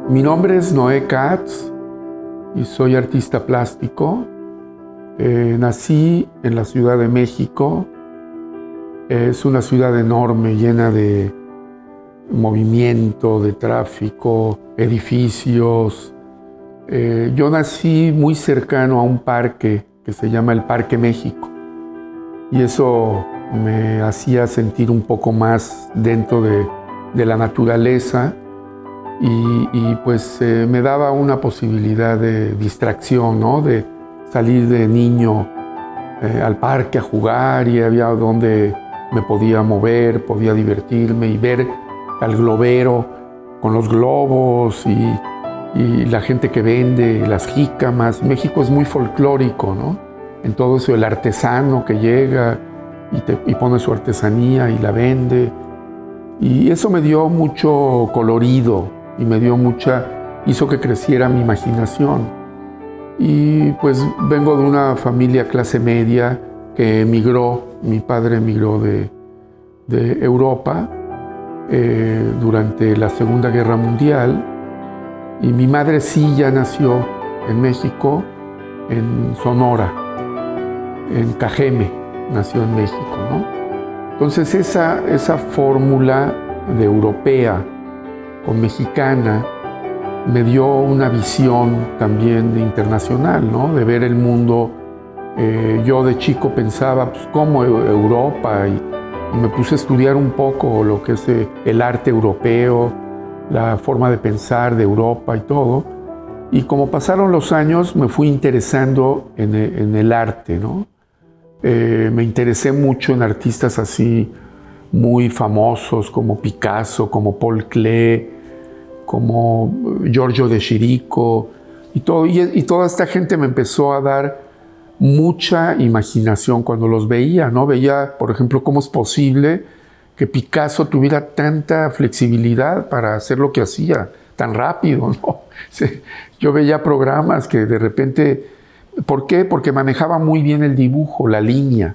Mi nombre es Noé Katz y soy artista plástico. Nací en la Ciudad de México. Es una ciudad enorme, llena de movimiento, de tráfico, edificios. Yo nací muy cercano a un parque que se llama el Parque México, y eso me hacía sentir un poco más dentro de la naturaleza y pues me daba una posibilidad de distracción, ¿no? De salir de niño al parque a jugar, y había donde me podía mover, podía divertirme y ver al globero con los globos y la gente que vende las jícamas. México es muy folclórico, ¿no? En todo eso, el artesano que llega y pone su artesanía y la vende. Y eso me dio mucho colorido y hizo que creciera mi imaginación. Y pues vengo de una familia clase media que emigró. Mi padre emigró de Europa durante la Segunda Guerra Mundial, y mi madre sí ya nació en México, en Sonora, en Cajeme, nació en México, ¿no? Entonces esa fórmula de europea con mexicana me dio una visión también de internacional, ¿no? De ver el mundo. Yo de chico pensaba, pues, ¿cómo Europa? Y me puse a estudiar un poco lo que es el arte europeo, la forma de pensar de Europa y todo. Y como pasaron los años, me fui interesando en el arte, ¿no? Me interesé mucho en artistas así muy famosos como Picasso, como Paul Klee, como Giorgio de Chirico y todo. Y toda esta gente me empezó a dar mucha imaginación cuando los veía, ¿no? Veía, por ejemplo, cómo es posible que Picasso tuviera tanta flexibilidad para hacer lo que hacía, tan rápido, ¿no? Yo veía programas que de repente... ¿Por qué? Porque manejaba muy bien el dibujo, la línea.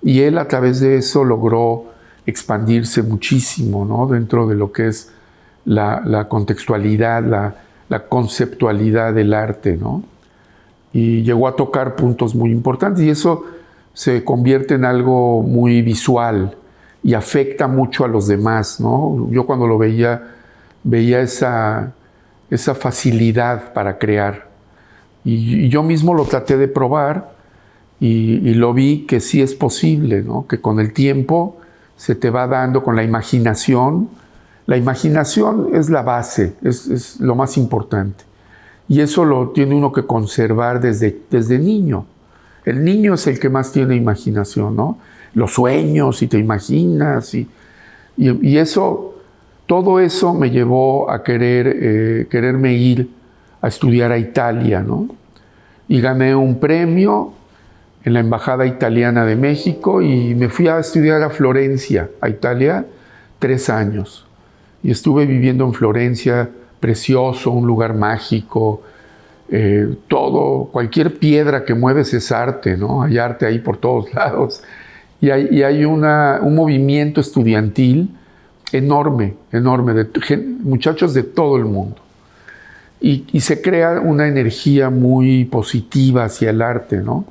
Y él a través de eso logró expandirse muchísimo, ¿no? Dentro de lo que es la contextualidad, la conceptualidad del arte, ¿no? Y llegó a tocar puntos muy importantes, y eso se convierte en algo muy visual y afecta mucho a los demás, ¿no? Yo cuando lo veía esa facilidad para crear. Y yo mismo lo traté de probar y lo vi que sí es posible, ¿no? Que con el tiempo se te va dando, con la imaginación. La imaginación es la base, es lo más importante. Y eso lo tiene uno que conservar desde niño. El niño es el que más tiene imaginación, ¿no? Los sueños, y te imaginas. Y eso, todo eso me llevó a quererme ir a estudiar a Italia, ¿no? Y gané un premio en la Embajada Italiana de México y me fui a estudiar a Florencia, a Italia, 3 años. Y estuve viviendo en Florencia, precioso, un lugar mágico. Cualquier piedra que mueves es arte, ¿no? Hay arte ahí por todos lados. Y hay un movimiento estudiantil enorme, de muchachos de todo el mundo. Y se crea una energía muy positiva hacia el arte, ¿no?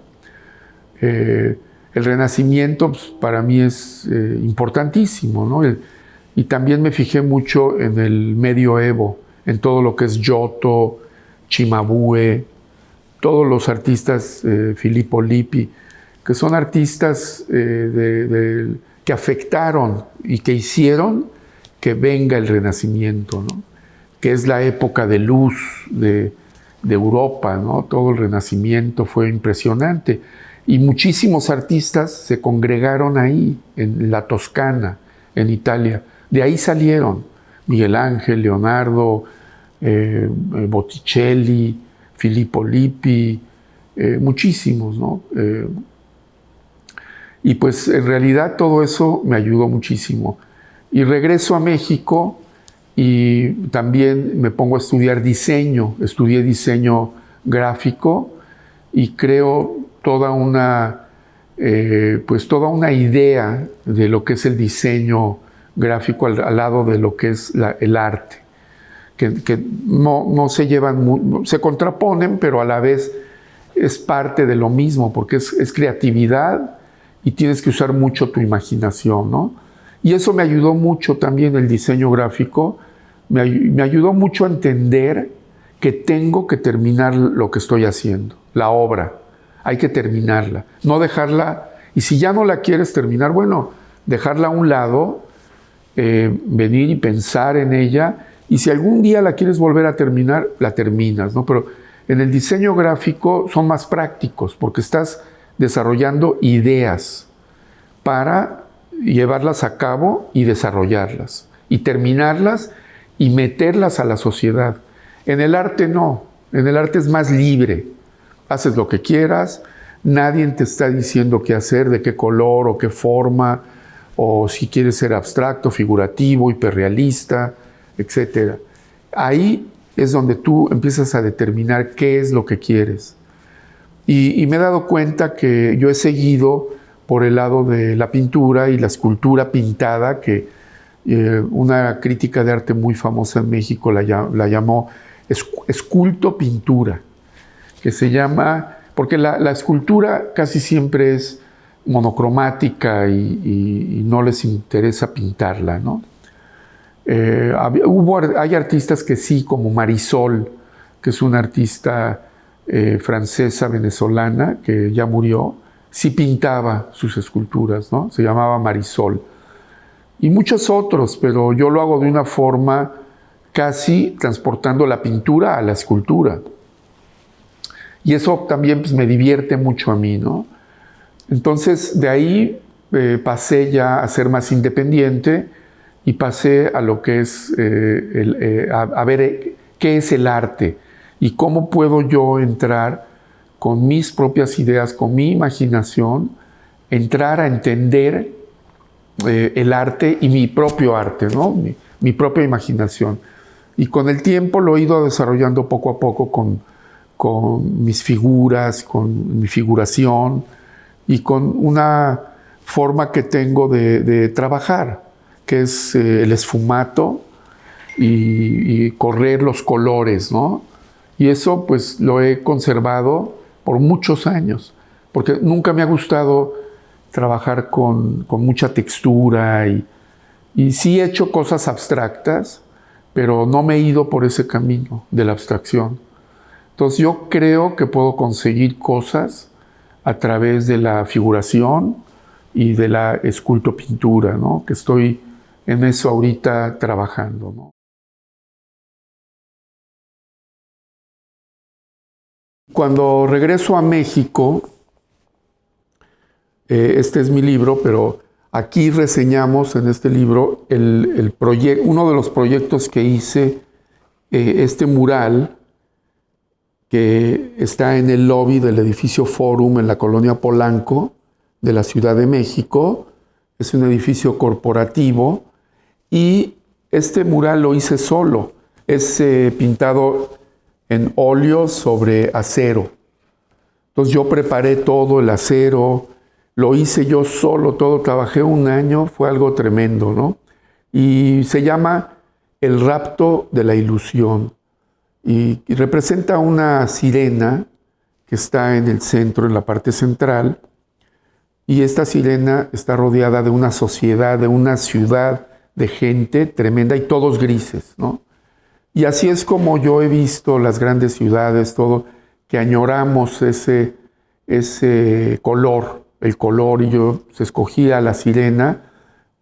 El Renacimiento, pues, para mí es importantísimo, ¿no? Y también me fijé mucho en el medioevo, en todo lo que es Giotto, Cimabue, todos los artistas, Filippo Lippi, que son artistas que afectaron y que hicieron que venga el Renacimiento, ¿no? Que es la época de luz de Europa, ¿no? Todo el Renacimiento fue impresionante. Y muchísimos artistas se congregaron ahí, en la Toscana, en Italia. De ahí salieron Miguel Ángel, Leonardo, Botticelli, Filippo Lippi, muchísimos, ¿no? Y pues en realidad todo eso me ayudó muchísimo. Y regreso a México y también me pongo a estudiar diseño. Estudié diseño gráfico y creo toda una idea de lo que es el diseño gráfico al lado de lo que es el arte. que no se llevan, se contraponen, pero a la vez es parte de lo mismo, porque es creatividad y tienes que usar mucho tu imaginación, ¿no? Y eso me ayudó mucho también el diseño gráfico, me ayudó mucho a entender que tengo que terminar lo que estoy haciendo, la obra, hay que terminarla, no dejarla, y si ya no la quieres terminar, bueno, dejarla a un lado, venir y pensar en ella, y si algún día la quieres volver a terminar, la terminas, ¿no? Pero en el diseño gráfico son más prácticos, porque estás desarrollando ideas para llevarlas a cabo y desarrollarlas, y terminarlas y meterlas a la sociedad. En el arte no, en el arte es más libre, haces lo que quieras, nadie te está diciendo qué hacer, de qué color o qué forma, o si quieres ser abstracto, figurativo, hiperrealista, etc. Ahí es donde tú empiezas a determinar qué es lo que quieres. Y me he dado cuenta que yo he seguido por el lado de la pintura y la escultura pintada, que una crítica de arte muy famosa en México la llamó esculto-pintura, que se llama, porque la escultura casi siempre es monocromática y no les interesa pintarla, ¿no? Hay artistas que sí, como Marisol, que es una artista francesa, venezolana, que ya murió, sí pintaba sus esculturas, ¿no? Se llamaba Marisol. Y muchos otros, pero yo lo hago de una forma casi transportando la pintura a la escultura. Y eso también pues, me divierte mucho a mí, ¿no? Entonces, de ahí pasé ya a ser más independiente y pasé a lo que es, a ver qué es el arte y cómo puedo yo entrar con mis propias ideas, con mi imaginación, entrar a entender el arte y mi propio arte, ¿no? Mi propia imaginación. Y con el tiempo lo he ido desarrollando poco a poco con mis figuras, con mi figuración y con una forma que tengo de trabajar, que es el esfumato y correr los colores, ¿no? Y eso pues lo he conservado por muchos años, porque nunca me ha gustado trabajar con mucha textura y sí he hecho cosas abstractas, pero no me he ido por ese camino de la abstracción. Entonces yo creo que puedo conseguir cosas a través de la figuración y de la escultopintura, ¿no? Que estoy en eso ahorita trabajando, ¿no? Cuando regreso a México, este es mi libro, pero aquí reseñamos en este libro uno de los proyectos que hice, este mural que está en el lobby del edificio Forum en la colonia Polanco de la Ciudad de México. Es un edificio corporativo y este mural lo hice solo. Es pintado en óleo sobre acero. Entonces yo preparé todo el acero, lo hice yo solo, todo, trabajé un año, fue algo tremendo, ¿no? Y se llama El rapto de la ilusión. Y representa una sirena que está en el centro, en la parte central, y esta sirena está rodeada de una sociedad, de una ciudad de gente tremenda y todos grises, ¿no? Y así es como yo he visto las grandes ciudades, todo, que añoramos ese color, el color, y yo escogía la sirena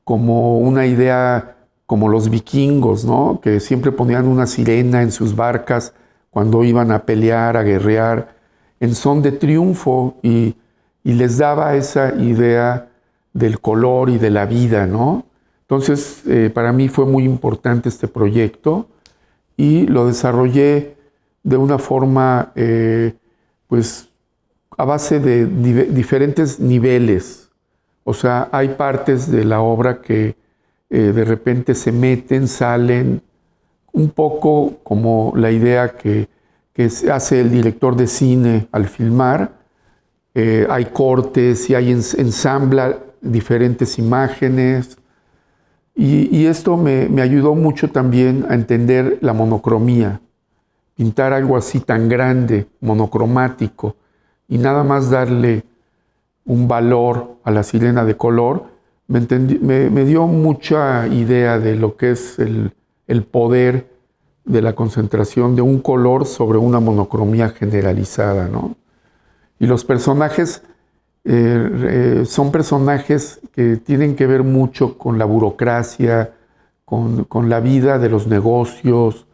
como una idea como los vikingos, ¿no? Que siempre ponían una sirena en sus barcas cuando iban a pelear, a guerrear, en son de triunfo, y les daba esa idea del color y de la vida, ¿no? Entonces, para mí fue muy importante este proyecto y lo desarrollé de una forma, pues, a base de diferentes niveles. O sea, hay partes de la obra que de repente se meten, salen, un poco como la idea que hace el director de cine al filmar. Hay cortes y hay ensambla diferentes imágenes. Y esto me ayudó mucho también a entender la monocromía. Pintar algo así tan grande, monocromático, y nada más darle un valor a la sirena de color, me dio mucha idea de lo que es el poder de la concentración de un color sobre una monocromía generalizada, ¿no? Y los personajes son personajes que tienen que ver mucho con la burocracia, con la vida de los negocios.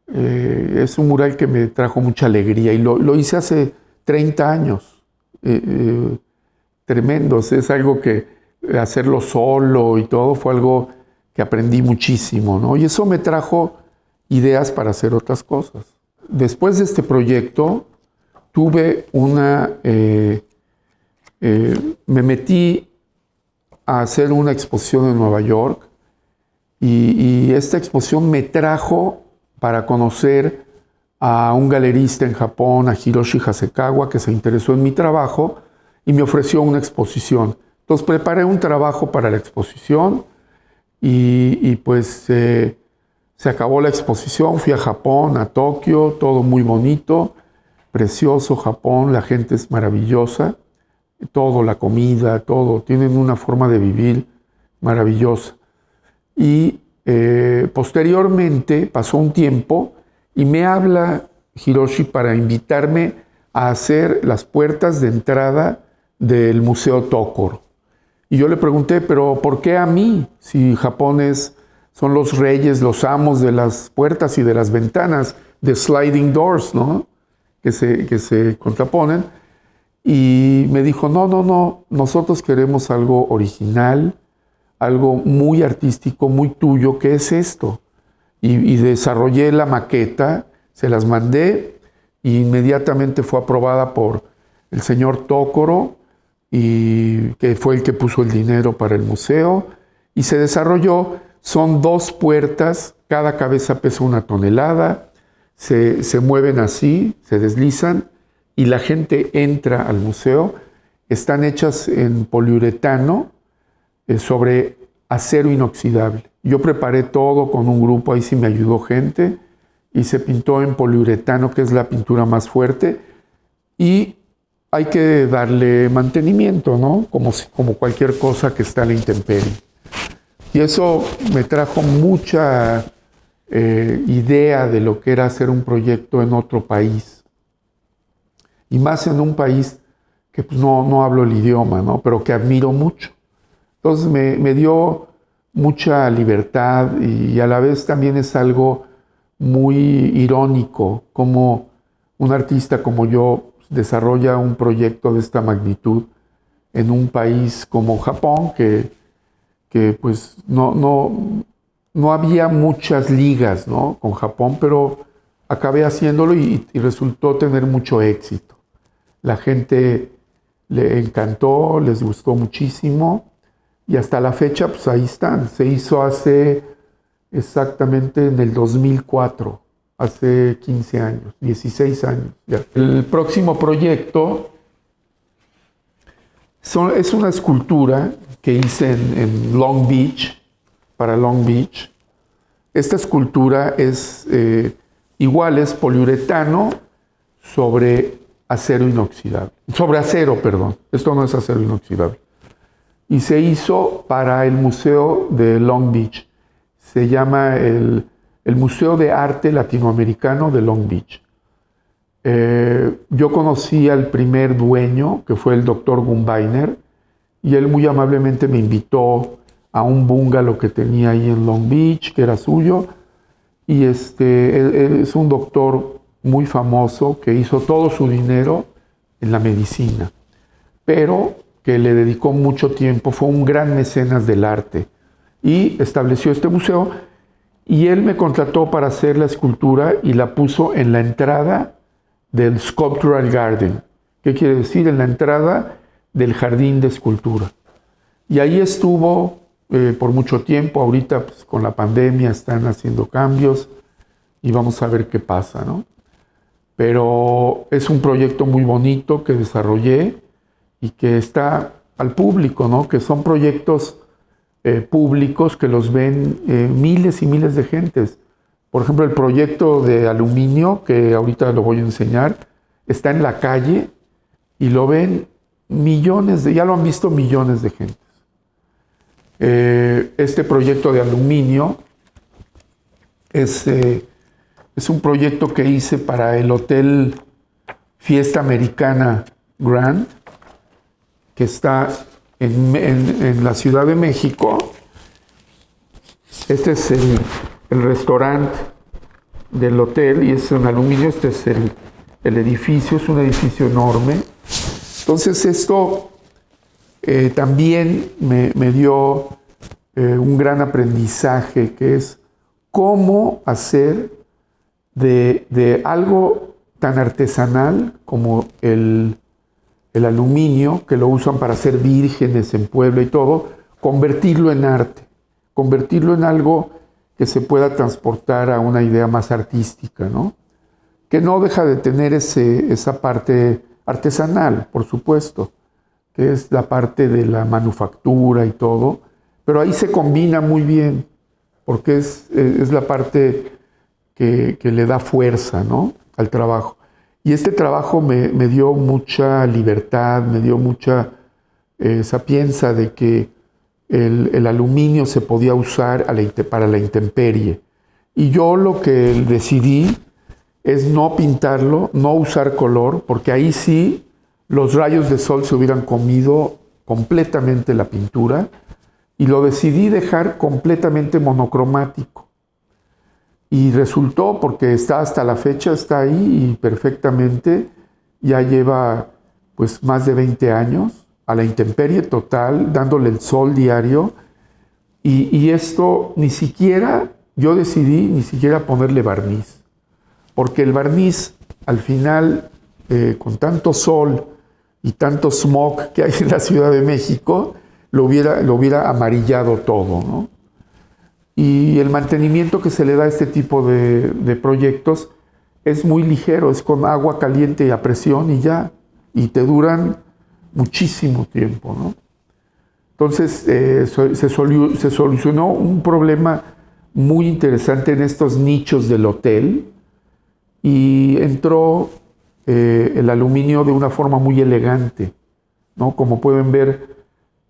Es un mural que me trajo mucha alegría y lo hice hace 30 años. Tremendo, es algo que hacerlo solo y todo fue algo que aprendí muchísimo, ¿no? Y eso me trajo ideas para hacer otras cosas. Después de este proyecto, tuve me metí a hacer una exposición en Nueva York y esta exposición me trajo para conocer a un galerista en Japón, a Hiroshi Hasekawa, que se interesó en mi trabajo y me ofreció una exposición. Entonces preparé un trabajo para la exposición y pues se acabó la exposición, fui a Japón, a Tokio, todo muy bonito, precioso Japón, la gente es maravillosa, todo, la comida, todo, tienen una forma de vivir maravillosa. Y posteriormente pasó un tiempo y me habla Hiroshi para invitarme a hacer las puertas de entrada del Museo Tokoro. Y yo le pregunté, pero ¿por qué a mí? Si Japón son los reyes, los amos de las puertas y de las ventanas, de sliding doors, ¿no? Que se contraponen. Y me dijo, no, nosotros queremos algo original, algo muy artístico, muy tuyo, ¿qué es esto? Y desarrollé la maqueta, se las mandé e inmediatamente fue aprobada por el señor Tokoro, y que fue el que puso el dinero para el museo, y se desarrolló. Son 2 puertas, cada cabeza pesa 1 tonelada, se mueven así, se deslizan, y la gente entra al museo. Están hechas en poliuretano sobre acero inoxidable. Yo preparé todo con un grupo, ahí sí me ayudó gente, y se pintó en poliuretano, que es la pintura más fuerte, y hay que darle mantenimiento, ¿no? Como cualquier cosa que está a la intemperie. Y eso me trajo mucha idea de lo que era hacer un proyecto en otro país. Y más en un país que pues, no hablo el idioma, ¿no? Pero que admiro mucho. Entonces me dio mucha libertad y a la vez también es algo muy irónico como un artista como yo desarrolla un proyecto de esta magnitud en un país como Japón, que pues no había muchas ligas, ¿no? Con Japón, pero acabé haciéndolo y resultó tener mucho éxito. La gente le encantó, les gustó muchísimo y hasta la fecha pues ahí están. Se hizo hace exactamente en el 2004, hace 15 años, 16 años. Ya. El próximo proyecto es una escultura que hice en Long Beach, para Long Beach. Esta escultura es igual, es poliuretano sobre acero inoxidable. Sobre acero, perdón. Esto no es acero inoxidable. Y se hizo para el Museo de Long Beach. Se llama el Museo de Arte Latinoamericano de Long Beach. Yo conocí al primer dueño, que fue el doctor Gumbeiner, y él muy amablemente me invitó a un bungalow que tenía ahí en Long Beach, que era suyo. Y él es un doctor muy famoso que hizo todo su dinero en la medicina, pero que le dedicó mucho tiempo, fue un gran mecenas del arte y estableció este museo, y él me contrató para hacer la escultura y la puso en la entrada del Sculptural Garden. ¿Qué quiere decir? En la entrada del jardín de escultura. Y ahí estuvo por mucho tiempo. Ahorita pues, con la pandemia están haciendo cambios y vamos a ver qué pasa, ¿no? Pero es un proyecto muy bonito que desarrollé y que está al público, ¿no? Que son proyectos públicos que los ven miles y miles de gentes. Por ejemplo, el proyecto de aluminio, que ahorita lo voy a enseñar, está en la calle y lo ven ya lo han visto millones de gentes. Este proyecto de aluminio es un proyecto que hice para el Hotel Fiesta Americana Grand, que está en la Ciudad de México. Este es el restaurante del hotel y es en aluminio. Este es el edificio, es un edificio enorme. Entonces esto también me dio un gran aprendizaje, que es cómo hacer de algo tan artesanal como el aluminio, que lo usan para hacer vírgenes en Puebla y todo, convertirlo en arte, convertirlo en algo que se pueda transportar a una idea más artística, ¿no? Que no deja de tener esa parte artesanal, por supuesto, que es la parte de la manufactura y todo, pero ahí se combina muy bien, porque es la parte que le da fuerza, ¿no?, al trabajo. Y este trabajo me dio mucha libertad, me dio mucha sapienza de que el aluminio se podía usar para la intemperie. Y yo lo que decidí es no pintarlo, no usar color, porque ahí sí los rayos de sol se hubieran comido completamente la pintura, y lo decidí dejar completamente monocromático. Y resultó, porque está hasta la fecha, está ahí y perfectamente, ya lleva pues más de 20 años a la intemperie total, dándole el sol diario, y esto yo decidí ni siquiera ponerle barniz, porque el barniz al final, con tanto sol y tanto smog que hay en la Ciudad de México, lo hubiera amarillado todo, ¿no? Y el mantenimiento que se le da a este tipo de proyectos es muy ligero, es con agua caliente y a presión y ya, y te duran muchísimo tiempo, ¿no? Entonces se solucionó un problema muy interesante en estos nichos del hotel, y entró el aluminio de una forma muy elegante, ¿no? Como pueden ver,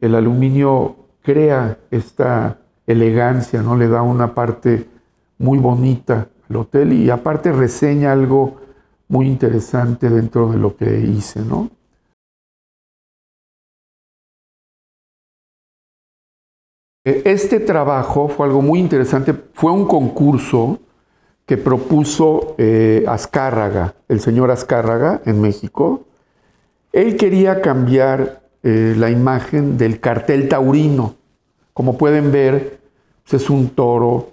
el aluminio crea esta elegancia, ¿no? Le da una parte muy bonita al hotel, y aparte reseña algo muy interesante dentro de lo que hice, ¿no? Este trabajo fue algo muy interesante, fue un concurso que propuso Azcárraga, el señor Azcárraga en México. Él quería cambiar la imagen del cartel taurino. Como pueden ver, pues es un toro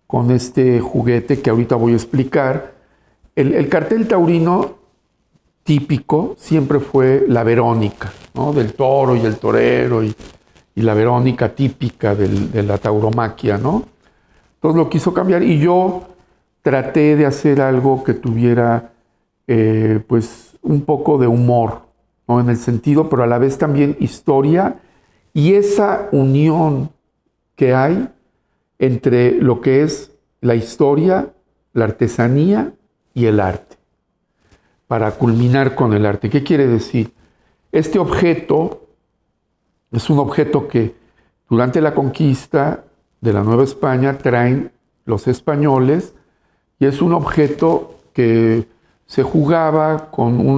con este juguete que ahorita voy a explicar. El cartel taurino típico siempre fue la Verónica, ¿no?, del toro y el torero, y la Verónica típica de la tauromaquia, ¿no? Entonces lo quiso cambiar, y yo traté de hacer algo que tuviera pues un poco de humor, ¿no?, en el sentido, pero a la vez también historia, y esa unión que hay entre lo que es la historia, la artesanía y el arte, para culminar con el arte. ¿Qué quiere decir? Este objeto es un objeto que durante la conquista de la Nueva España traen los españoles, y es un objeto que se jugaba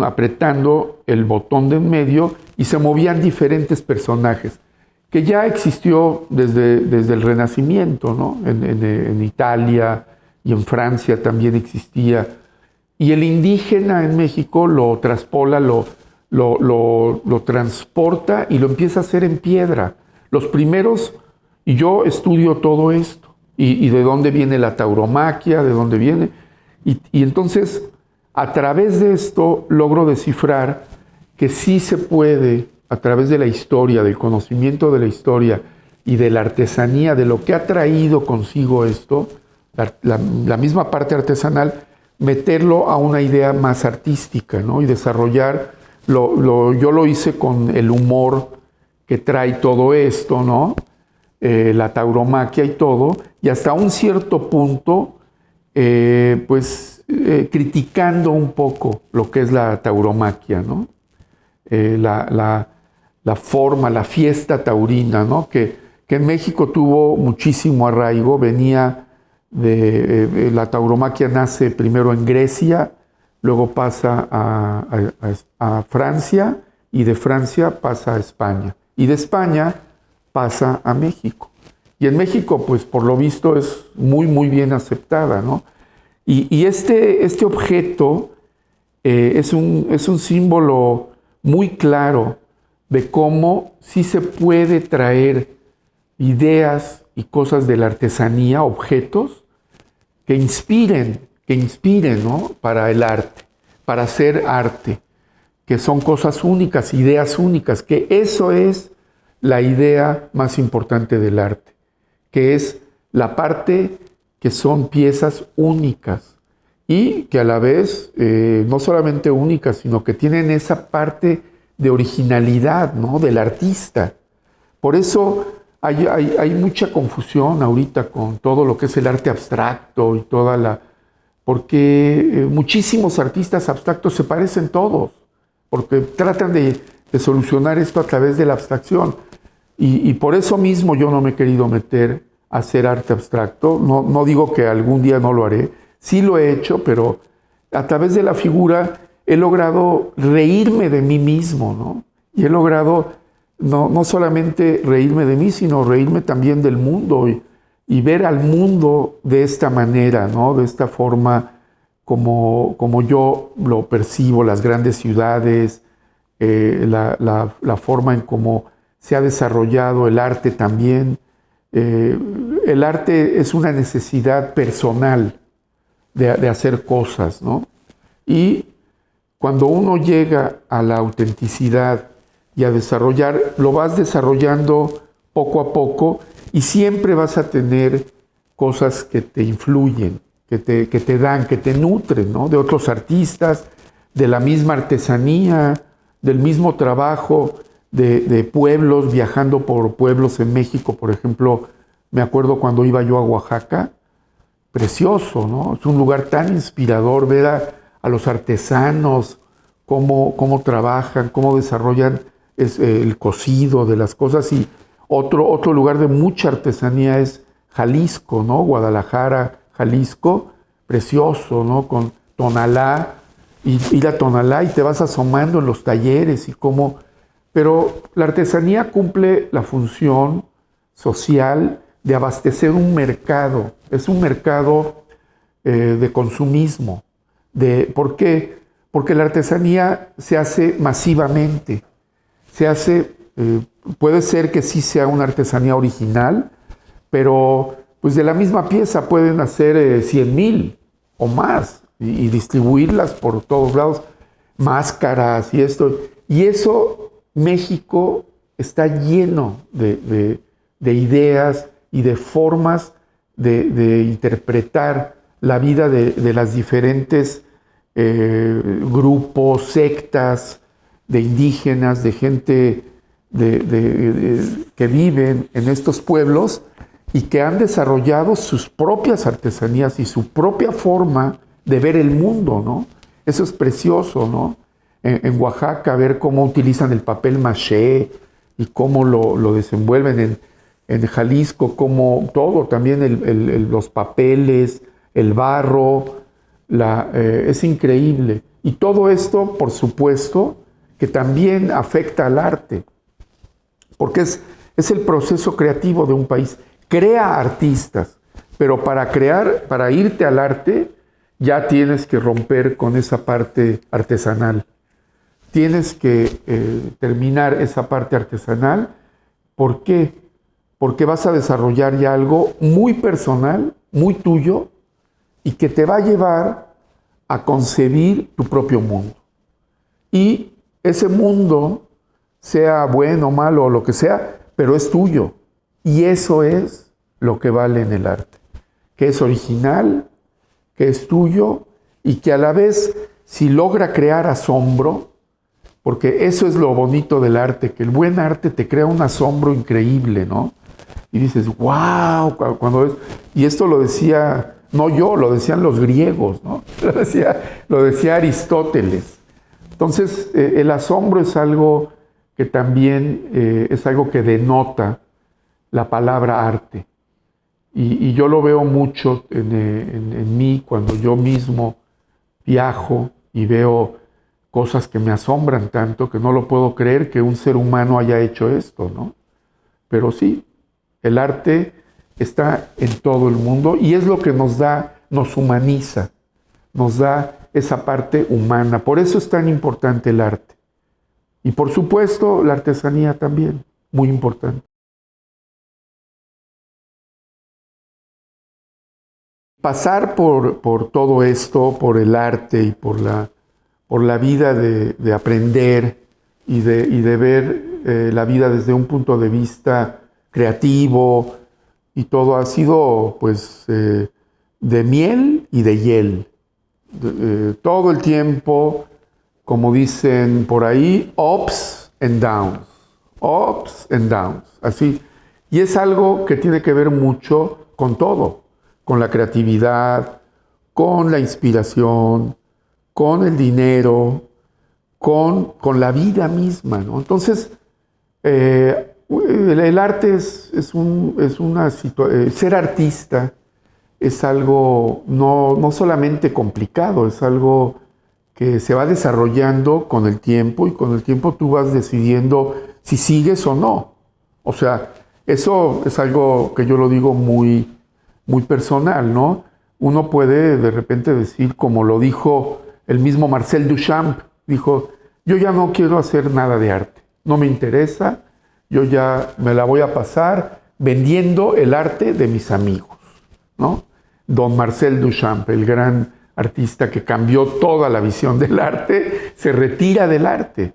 apretando el botón de en medio, y se movían diferentes personajes, que ya existió desde el Renacimiento, ¿no? En Italia y en Francia también existía. Y el indígena en México lo traspola, lo transporta y lo empieza a hacer en piedra. Los primeros, y yo estudio todo esto, y de dónde viene la tauromaquia, de dónde viene, y entonces a través de esto logro descifrar que sí se puede, a través de la historia, del conocimiento de la historia y de la artesanía, de lo que ha traído consigo esto, la misma parte artesanal, meterlo a una idea más artística, ¿no? Y desarrollar, yo lo hice con el humor que trae todo esto, ¿no? la tauromaquia y todo, y hasta un cierto punto, criticando un poco lo que es la tauromaquia, ¿no? La forma, la fiesta taurina, ¿no? Que en México tuvo muchísimo arraigo, venía la tauromaquia nace primero en Grecia, luego pasa a Francia, y de Francia pasa a España, y de España pasa a México. Y en México, pues por lo visto, es muy, muy bien aceptada, ¿no? Y este objeto es un símbolo muy claro de cómo sí se puede traer ideas y cosas de la artesanía, objetos, que inspiren, ¿no? Para el arte, para hacer arte, que son cosas únicas, ideas únicas, que eso es la idea más importante del arte, que es la parte que son piezas únicas y que a la vez no solamente únicas, sino que tienen esa parte de originalidad, ¿no? Del artista. Por eso hay mucha confusión ahorita con todo lo que es el arte abstracto y porque muchísimos artistas abstractos se parecen todos, porque tratan de solucionar esto a través de la abstracción. Y por eso mismo yo no me he querido meter a hacer arte abstracto. No digo que algún día no lo haré. Sí lo he hecho, pero a través de la figura he logrado reírme de mí mismo, ¿no? Y he logrado no solamente reírme de mí, sino reírme también del mundo y ver al mundo de esta manera, ¿no? De esta forma como yo lo percibo, las grandes ciudades, la forma en cómo se ha desarrollado el arte también. El arte es una necesidad personal de hacer cosas, ¿no? Y cuando uno llega a la autenticidad y a desarrollar, lo vas desarrollando poco a poco y siempre vas a tener cosas que te influyen, que te dan, que te nutren, ¿no? De otros artistas, de la misma artesanía, del mismo trabajo de pueblos, viajando por pueblos en México, por ejemplo. Me acuerdo cuando iba yo a Oaxaca, precioso, ¿no? Es un lugar tan inspirador ver a los artesanos, cómo trabajan, cómo desarrollan el cocido de las cosas. Y otro lugar de mucha artesanía es Jalisco, ¿no? Guadalajara, Jalisco, precioso, ¿no? Con Tonalá, ir a Tonalá y te vas asomando en los talleres y cómo. Pero la artesanía cumple la función social de abastecer un mercado. Es un mercado de consumismo. ¿Por qué? Porque la artesanía se hace masivamente. Puede ser que sí sea una artesanía original, pero pues de la misma pieza pueden hacer 100,000 o más y distribuirlas por todos lados, máscaras y esto. Y eso, México está lleno de ideas y de formas de interpretar la vida de las diferentes grupos, sectas, de indígenas, de gente que viven en estos pueblos y que han desarrollado sus propias artesanías y su propia forma de ver el mundo, ¿no? Eso es precioso, ¿no? En Oaxaca, ver cómo utilizan el papel maché y cómo lo desenvuelven en Jalisco, como todo, también los papeles, el barro, es increíble. Y todo esto, por supuesto, que también afecta al arte, porque es el proceso creativo de un país. Crea artistas, pero para irte al arte, ya tienes que romper con esa parte artesanal. Tienes que terminar esa parte artesanal. ¿Por qué? Porque vas a desarrollar ya algo muy personal, muy tuyo, y que te va a llevar a concebir tu propio mundo. Y ese mundo, sea bueno o malo o lo que sea, pero es tuyo. Y eso es lo que vale en el arte. Que es original, que es tuyo, y que a la vez, si logra crear asombro, porque eso es lo bonito del arte, que el buen arte te crea un asombro increíble, ¿no? y dices, wow, cuando ves, y esto lo decía, no yo, lo decían los griegos, ¿no? Lo decía Aristóteles. Entonces, el asombro es algo que también es algo que denota la palabra arte. Y yo lo veo mucho en mí cuando yo mismo viajo y veo cosas que me asombran tanto que no lo puedo creer que un ser humano haya hecho esto, ¿no? Pero sí, el arte está en todo el mundo y es lo que nos da, nos humaniza, nos da esa parte humana. Por eso es tan importante el arte. Y por supuesto, la artesanía también, muy importante. Pasar por todo esto, por el arte y por la vida de aprender y de ver la vida desde un punto de vista creativo y todo ha sido pues de miel y de hiel. Todo el tiempo, como dicen por ahí, ups and downs, así. Y es algo que tiene que ver mucho con todo, con la creatividad, con la inspiración, con el dinero, con la vida misma, ¿no? Entonces, el arte es una situación, ser artista es algo no solamente complicado, es algo que se va desarrollando con el tiempo y con el tiempo tú vas decidiendo si sigues o no. O sea, eso es algo que yo lo digo muy personal, ¿no? Uno puede de repente decir, como lo dijo el mismo Marcel Duchamp, dijo, yo ya no quiero hacer nada de arte, no me interesa, yo ya me la voy a pasar vendiendo el arte de mis amigos, ¿no? Don Marcel Duchamp, el gran artista que cambió toda la visión del arte, se retira del arte.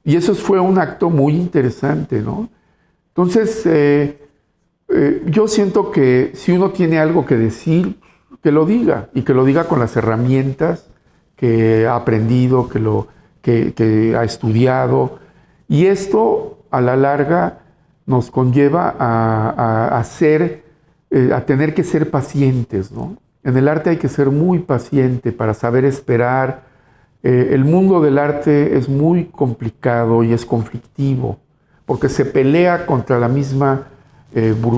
Y eso fue un acto muy interesante, ¿no? Entonces, yo siento que si uno tiene algo que decir, que lo diga, y que lo diga con las herramientas que ha aprendido, que ha estudiado. Y esto, a la larga, nos conlleva a tener que ser pacientes, ¿no? En el arte hay que ser muy paciente para saber esperar. El mundo del arte es muy complicado y es conflictivo, porque se pelea contra la misma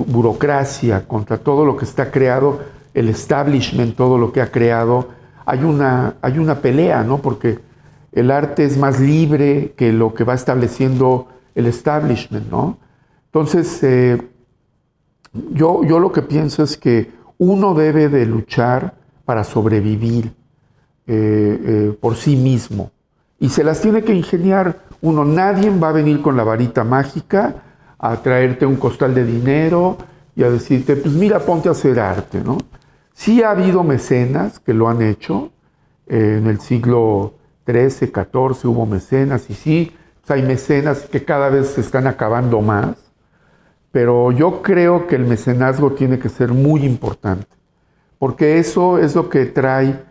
burocracia, contra todo lo que está creado, el establishment, todo lo que ha creado. Hay una pelea, ¿no? Porque el arte es más libre que lo que va estableciendo el establishment, ¿no? Entonces, yo lo que pienso es que uno debe de luchar para sobrevivir por sí mismo. Y se las tiene que ingeniar uno. Nadie va a venir con la varita mágica a traerte un costal de dinero y a decirte, pues mira, ponte a hacer arte, ¿no? Sí ha habido mecenas que lo han hecho. En el siglo XIII, XIV hubo mecenas y sí, pues hay mecenas que cada vez se están acabando más. Pero yo creo que el mecenazgo tiene que ser muy importante, porque eso es lo que trae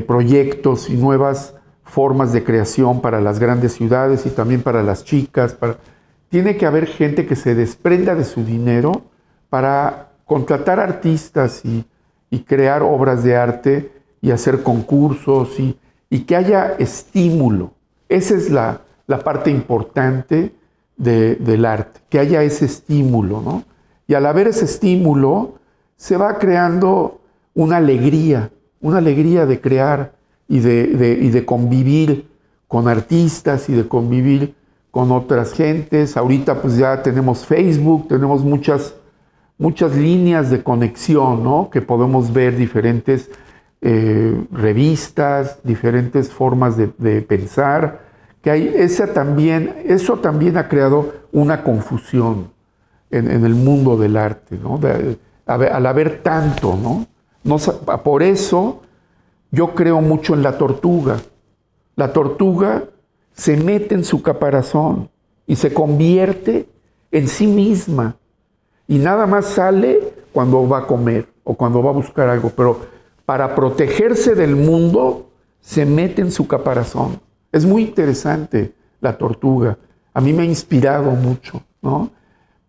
proyectos y nuevas formas de creación para las grandes ciudades y también para las chicas. Tiene que haber gente que se desprenda de su dinero para contratar artistas y crear obras de arte y hacer concursos y que haya estímulo. Esa es la parte importante del arte, que haya ese estímulo, ¿no? Y al haber ese estímulo, se va creando una alegría de crear y de convivir con artistas y de convivir con otras gentes. Ahorita pues ya tenemos Facebook, tenemos muchas líneas de conexión, ¿no? Que podemos ver diferentes revistas, diferentes formas de pensar, que hay eso también ha creado una confusión en el mundo del arte, ¿no? Al haber tanto, ¿no? Por eso yo creo mucho en la tortuga. La tortuga se mete en su caparazón y se convierte en sí misma. Y nada más sale cuando va a comer o cuando va a buscar algo. Pero para protegerse del mundo, se mete en su caparazón. Es muy interesante la tortuga. A mí me ha inspirado mucho, ¿no?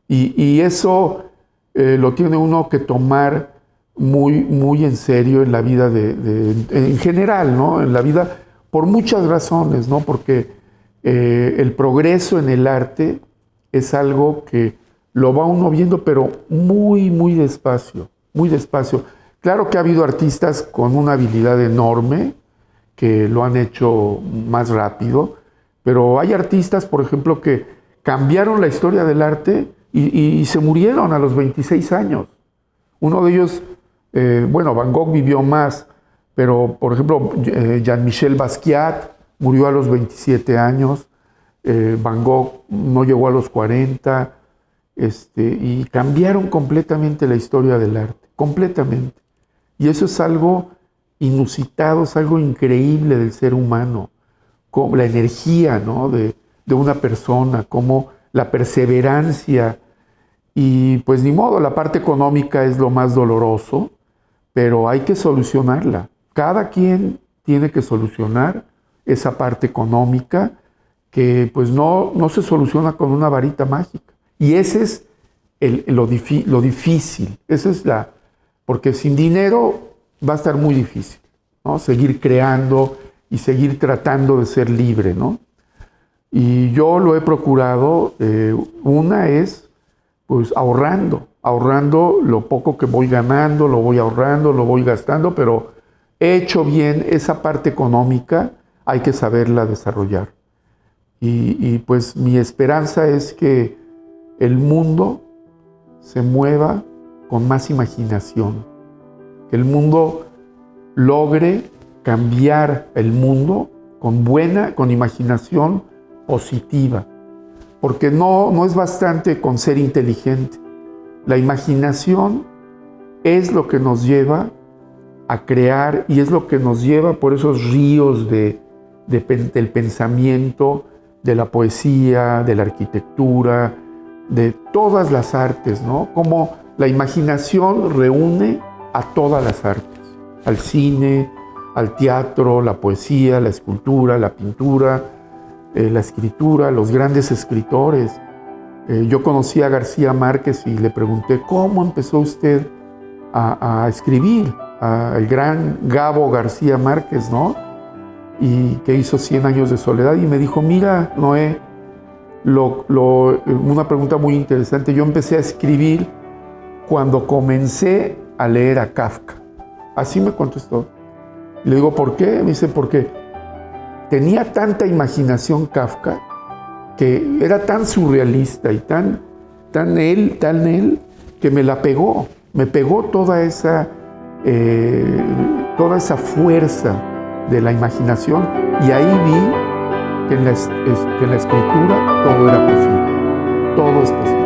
Y eso lo tiene uno que tomar muy en serio en la vida en general, ¿no? En la vida, por muchas razones, ¿no? Porque el progreso en el arte es algo que lo va uno viendo, pero muy despacio, muy despacio. Claro que ha habido artistas con una habilidad enorme que lo han hecho más rápido, pero hay artistas, por ejemplo, que cambiaron la historia del arte y se murieron a los 26 años. Uno de ellos, bueno, Van Gogh vivió más, pero, por ejemplo, Jean-Michel Basquiat murió a los 27 años, Van Gogh no llegó a los 40, y cambiaron completamente la historia del arte, completamente. Y eso es algo inusitado, es algo increíble del ser humano, como la energía, ¿no? de una persona, como la perseverancia. Y pues ni modo, la parte económica es lo más doloroso, pero hay que solucionarla. Cada quien tiene que solucionar esa parte económica que pues no se soluciona con una varita mágica. Y ese es lo difícil, porque sin dinero va a estar muy difícil, ¿no? Seguir creando y seguir tratando de ser libre, ¿no? Y yo lo he procurado, una es pues ahorrando lo poco que voy ganando, lo voy ahorrando, lo voy gastando, pero he hecho bien esa parte económica, hay que saberla desarrollar. Y pues mi esperanza es que el mundo se mueva con más imaginación, que el mundo logre cambiar el mundo con imaginación positiva, porque no es bastante con ser inteligente. La imaginación es lo que nos lleva a crear y es lo que nos lleva por esos ríos del pensamiento, de la poesía, de la arquitectura, de todas las artes, ¿no? Como la imaginación reúne a todas las artes, al cine, al teatro, la poesía, la escultura, la pintura, la escritura, los grandes escritores. Yo conocí a García Márquez y le pregunté, ¿cómo empezó usted a escribir? El gran Gabo García Márquez, ¿no? Y que hizo 100 años de soledad, y me dijo, mira, Noé, una pregunta muy interesante, yo empecé a escribir cuando comencé a leer a Kafka. Así me contestó. Le digo, ¿por qué? Me dice, porque tenía tanta imaginación Kafka, que era tan surrealista y tan él, que me la pegó. Me pegó toda esa fuerza de la imaginación, y ahí vi que en la escritura todo era posible, todo es posible.